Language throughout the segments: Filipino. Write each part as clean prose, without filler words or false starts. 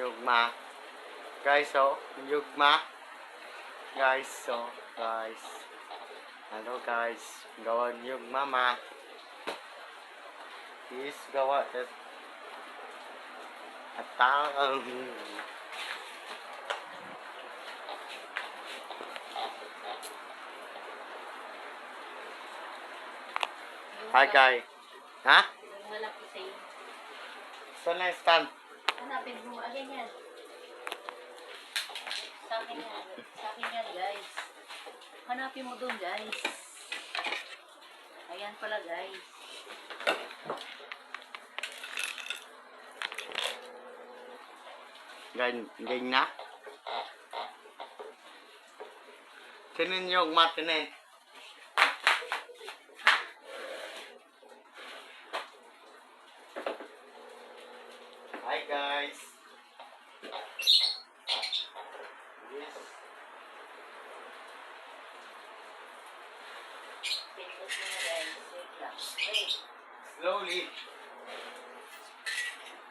yugma. Guys, oh, yugma. Guys, so, guys. Hello, guys. Gawa yugma, ma. Is gawa at atang. Hi, guys. Ha? Yung malaki sa'yo. Saan na yung stand? Hanapin mo. Ayan yan. Sa akin yan. Sa akin yan, guys. Hanapin mo doon, guys. Ayan pala, guys. Ganyan na? Sinin yung matine. Hi, guys. Yes. Pindot mo na, guys. Wait lang. Wait. Slowly.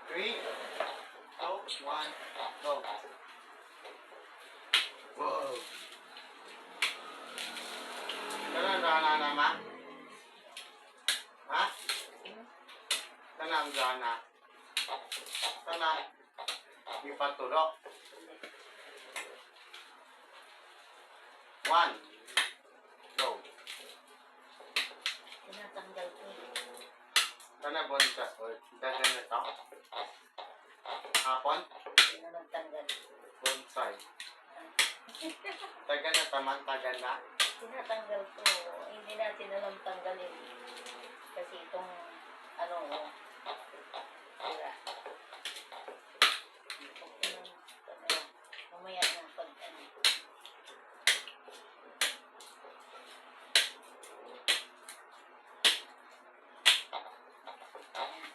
3, 2, 1, go. Wow. Gana naman? Ha? Sana ang gana. Sana ipatulok. 1, go. Tinatanggal ko. Sana bonsa. Dagan na ito. Hapon? Tinatanggal. Bonsai. Tagan na taman, tagan na. Tinatanggal ko. Hindi natin alam tanggalin. Kasi itong, ano, sira. Mamaya na pag, ano.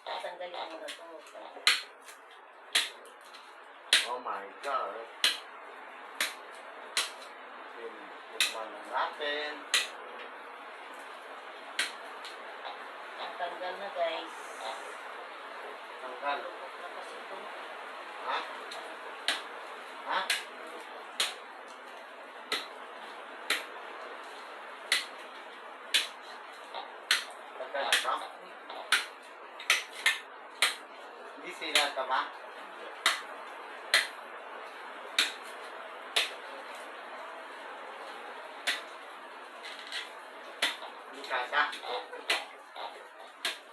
Tatanggalin mo na ito. Oh my God. Tingnan na natin. Ang tanggal na, guys. Tanggal. Lukot na kasi ito. Ha? Ha? Tanggal na ka? Hindi sila ka ba? Hindi kasa?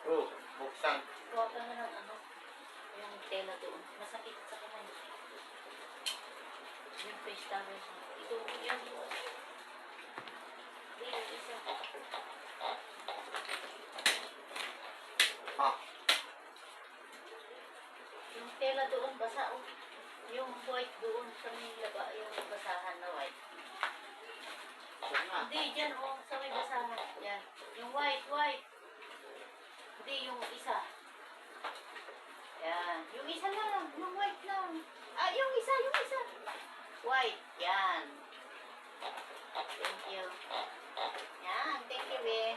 Oh, buksan. Huwag ka na ng ano, yung tela doon. Masakit sa kamay. Yung face towel. Ito, yan. Hindi, yung isa. Ah, Yung tela doon, basa. Oh. Yung white doon sa may laba, yung basahan na white. ito na. Hindi, dyan, oh, sa may basahan. Yan. Yung white. Hindi, yung isa. Yan. Yung isa lang. Yung white lang. Ah, yung isa. White. Yan. Thank you. Yan. Thank you, be.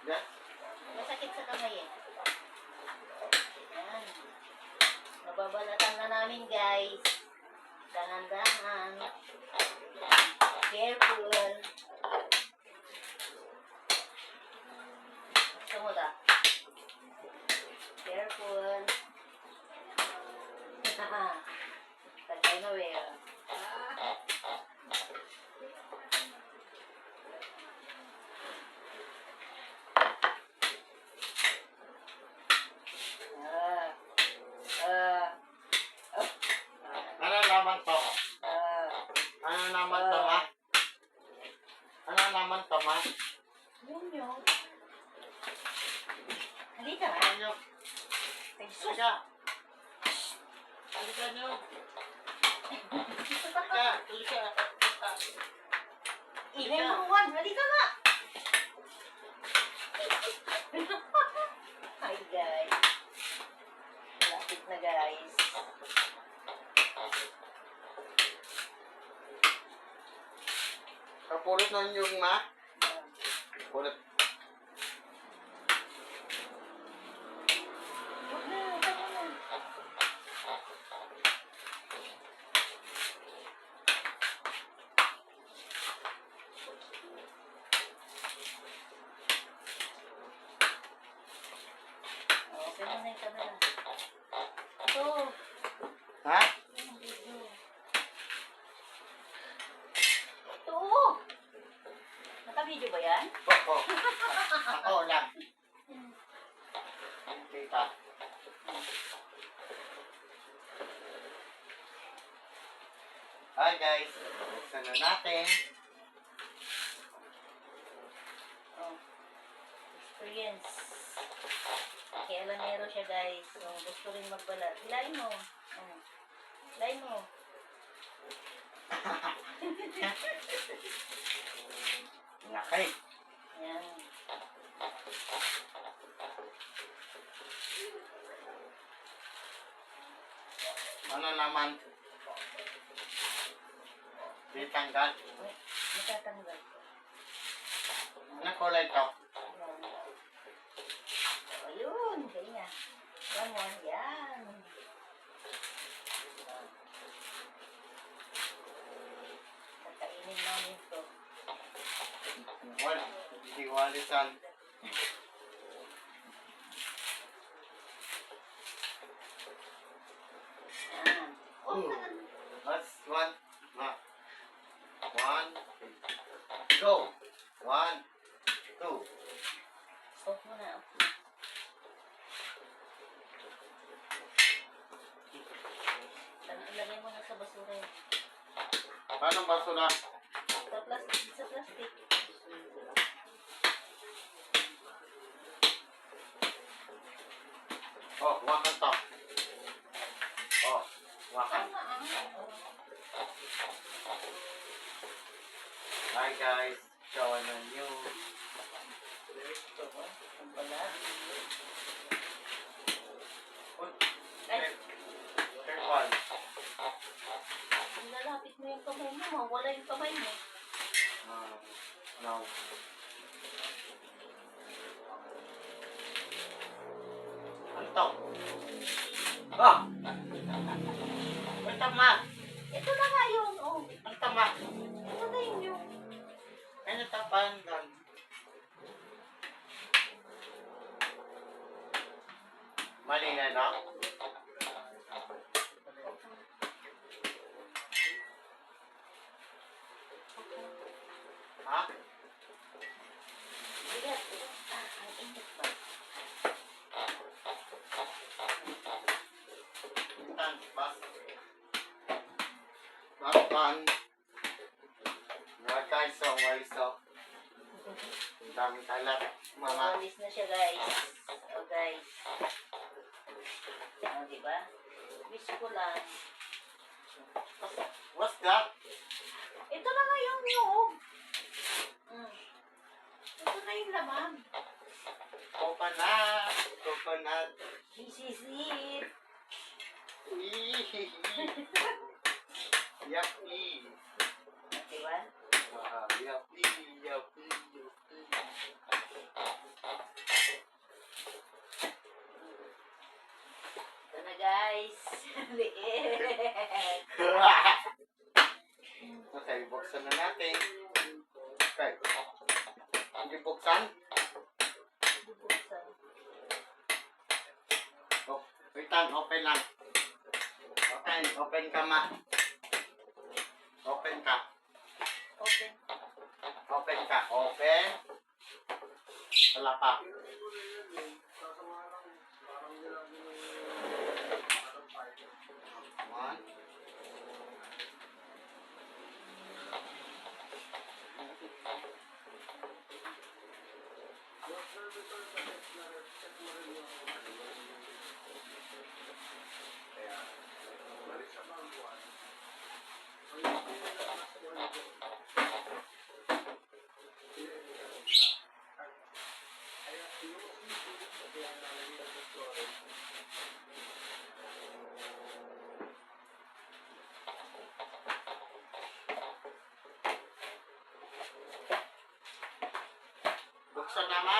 Yes. Masakit sa kamay eh. Yan. Nababalatan na namin, guys. Dahan-dahan. Careful. Sumuda. Careful. Tagay na, be. Ano naman to? Ano naman to, ma? Ano naman to, ma? Yun. Halika. Ano? Jesus. Halika. Halika nyo. Halika. Ingay mo, Juan. Halika nga. Hi, guys. Lapit na, guys. Kapulot na yung ma? Pulot. Huwag na, tama na. Hi guys, buksan na natin. Oh, experience. Kay Alamero siya guys. Oh, gusto rin magbalat. Hilahin mo. Oh. Hilahin mo. Nakay. Yan. Ano naman? Di tanggal. Uy, matatanggal ko. Ano kulay to? Yan. Ayun, ganyan. One more. Yan. Kakainin namin to. Wala. Di walisan. Yan. Oh, That's one. One. Go. One. Two. off mo na. Off mo. Ilagay mo na sa basura yun. Paano basura? Sa plastic. Sa plastic. Oh, wakan to. Oh, wakan. Tama ah. Hi guys. Show na new. Ito ba? Ang balat. Uy, Ay, careful. lalapit mo yung kamay mo. Mawala yung kamay mo. No. Ano to? Oh! Ang tama! Ito na nga yun. Oh, Ang tama! ito na yun yung. Ano tapan doon? Mali na, no? Ha? Bigat. Ah, ang init pa. Tan, bas. Bakpan. Mga guys, so guys, so. Ang daming kalat. Mama. Mawalis na siya guys. Oh guys. Oh, diba? Wish ko lang. What's that? Ito na nga yung nyog. Ito na yung laman. Coconut. Coconut. This is it. Yucky. Diba? Yucky, yucky, yucky. Ito na guys. Liit. Okay, buksan na natin. Okay. Hindi buksan? Bubuksan. Oh, wait lang, open lang. Open ka ma. Open ka. Open. Open ka. Open. Wala pa. One. Buksan na ma.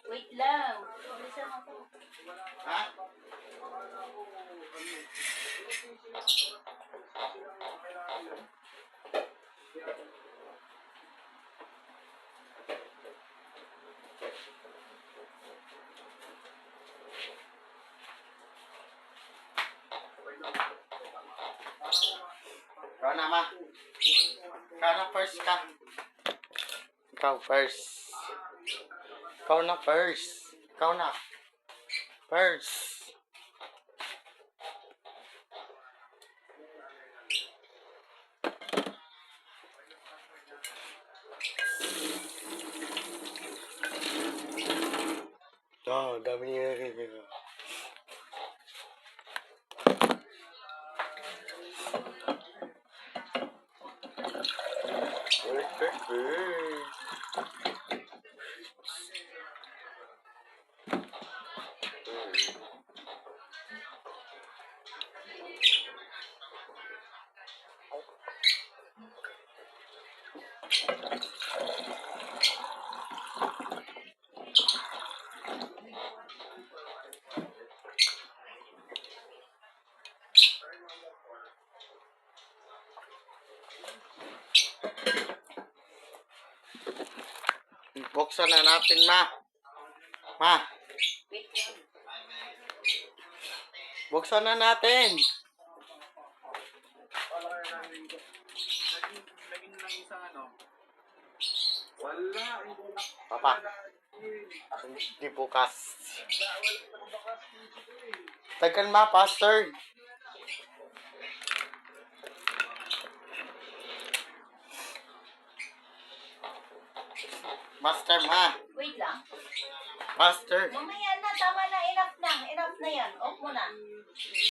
Wait lang. Bilisan mo to. Ha? Ikaw na ma. Ikaw na first ka. Ikaw first. Ikaw na first. Ikaw na. First. Dami niya rin. Buksan na natin, ma. Ma, Wait lang. buksan na natin. Naging lang isang ano. Wala. Papa, hindi bukas. Tagan, ma, pastor. Master, ma. Wait lang. Master. Mamaya na, tama na, enough na. Enough na yan. Off mo na.